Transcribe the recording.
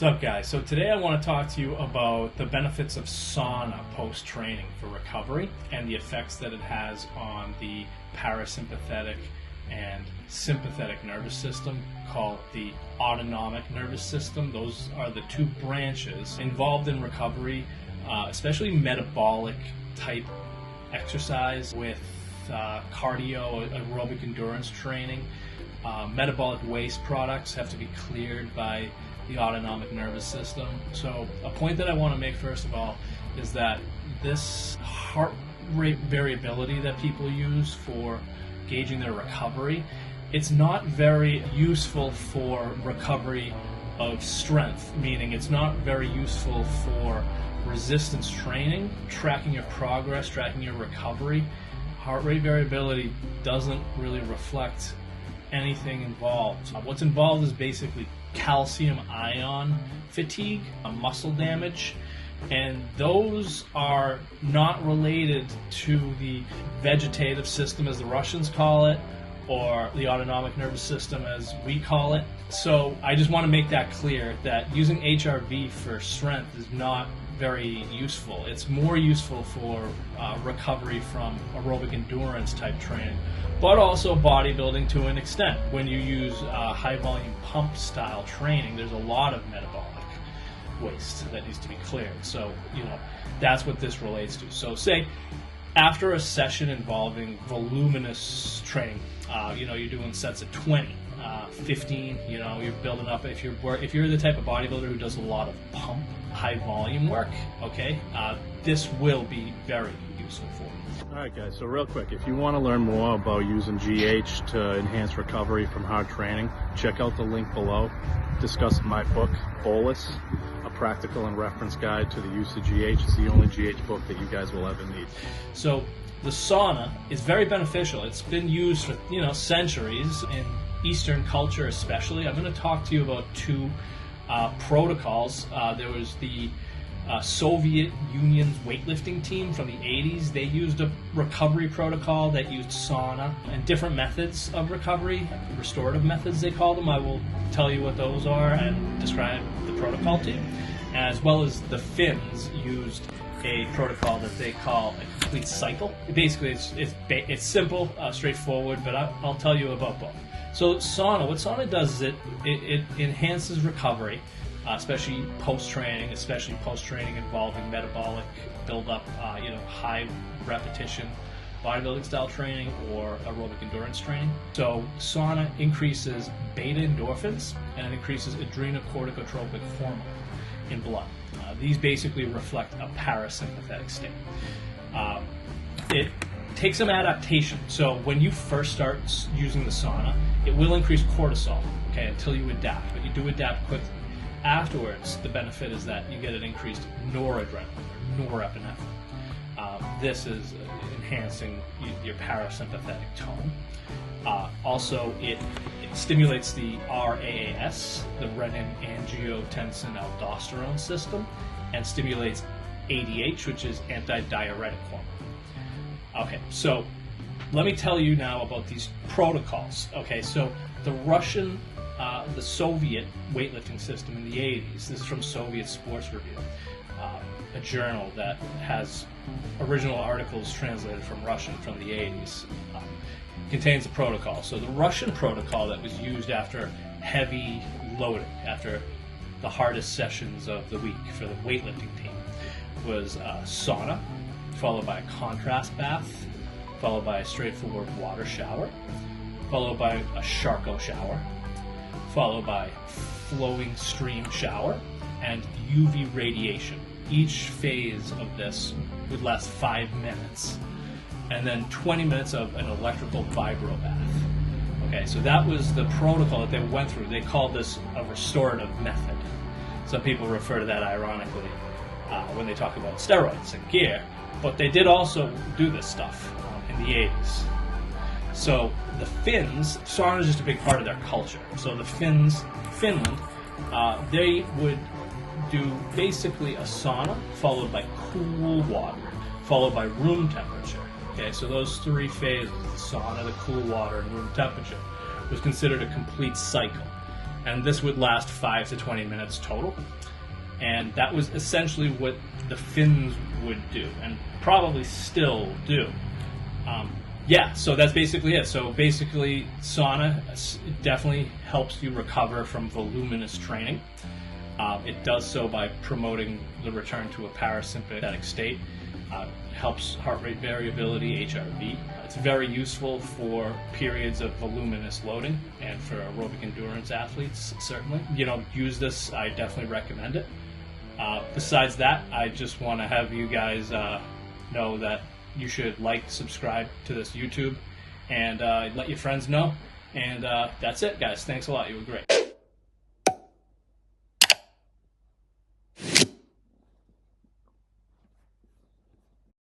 What's up, guys? So today I want to talk to you about the benefits of sauna post-training for recovery and the effects that it has on the parasympathetic and sympathetic nervous system, called the autonomic nervous system. Those are the two branches involved in recovery, especially metabolic type exercise with cardio, aerobic endurance training. Metabolic waste products have to be cleared by the autonomic nervous system. So a point that I want to make first of all is that this heart rate variability that people use for gauging their recovery, it's not very useful for recovery of strength, meaning it's not very useful for resistance training, tracking your progress, tracking your recovery. Heart rate variability doesn't really reflect anything involved. What's involved is basically calcium ion fatigue, muscle damage, and those are not related to the vegetative system, as the Russians call it, or the autonomic nervous system, as we call it. So I just want to make that clear, that using HRV for strength is not very useful. It's more useful for recovery from aerobic endurance type training, but also bodybuilding to an extent. When you use high volume pump style training, there's a lot of metabolic waste that needs to be cleared. So, that's what this relates to. So say after a session involving voluminous training, you're doing sets of 20, 15, you're building up. If you're the type of bodybuilder who does a lot of pump, high volume work, this will be very useful for you. Alright guys, so real quick, if you want to learn more about using GH to enhance recovery from hard training, check out the link below. Discuss my book, Bolus, a practical and reference guide to the use of GH. It's the only GH book that you guys will ever need. So the sauna is very beneficial. It's been used for centuries in Eastern culture especially. I'm going to talk to you about two protocols. There was the Soviet Union's weightlifting team from the 80s. They used a recovery protocol that used sauna and different methods of recovery, restorative methods they call them. I will tell you what those are and describe the protocol to you. As well as the Finns used a protocol that they call a complete cycle. Basically, it's simple, straightforward, but I'll tell you about both. So sauna, what sauna does is it enhances recovery, especially post-training, involving metabolic buildup, high repetition bodybuilding style training or aerobic endurance training. So sauna increases beta-endorphins and it increases adrenocorticotropic hormone in blood. These basically reflect a parasympathetic state. It takes some adaptation. So when you first start using the sauna, it will increase cortisol, until you adapt, but you do adapt quickly. Afterwards, the benefit is that you get an increased noradrenaline, or norepinephrine. This is enhancing your parasympathetic tone. Also, it stimulates the RAAS, the renin-angiotensin aldosterone system, and stimulates ADH, which is antidiuretic hormone. So let me tell you now about these protocols. So the Russian, the Soviet weightlifting system in the 80s, this is from Soviet Sports Review, a journal that has original articles translated from Russian from the 80s, contains a protocol. So the Russian protocol that was used after heavy loading, after the hardest sessions of the week for the weightlifting team, was sauna, followed by a contrast bath, followed by a straightforward water shower, followed by a Charcot shower, followed by flowing stream shower, and UV radiation. Each phase of this would last 5 minutes, and then 20 minutes of an electrical vibro bath. So that was the protocol that they went through. They called this a restorative method. Some people refer to that ironically when they talk about steroids and gear, but they did also do this stuff in the 80s. So the Finns, sauna is just a big part of their culture. So the Finland, they would do basically a sauna followed by cool water, followed by room temperature. So those three phases, the sauna, the cool water, and room temperature, was considered a complete cycle. and this would last 5 to 20 minutes total. And that was essentially what the Finns would do, and probably still do. Yeah, so that's basically it. So basically, sauna definitely helps you recover from voluminous training. It does so by promoting the return to a parasympathetic state. Helps heart rate variability, HRV. It's very useful for periods of voluminous loading and for aerobic endurance athletes, certainly. Use this. I definitely recommend it. Besides that, I just want to have you guys know that you should subscribe to this YouTube, and let your friends know. And that's it, guys. Thanks a lot. You were great.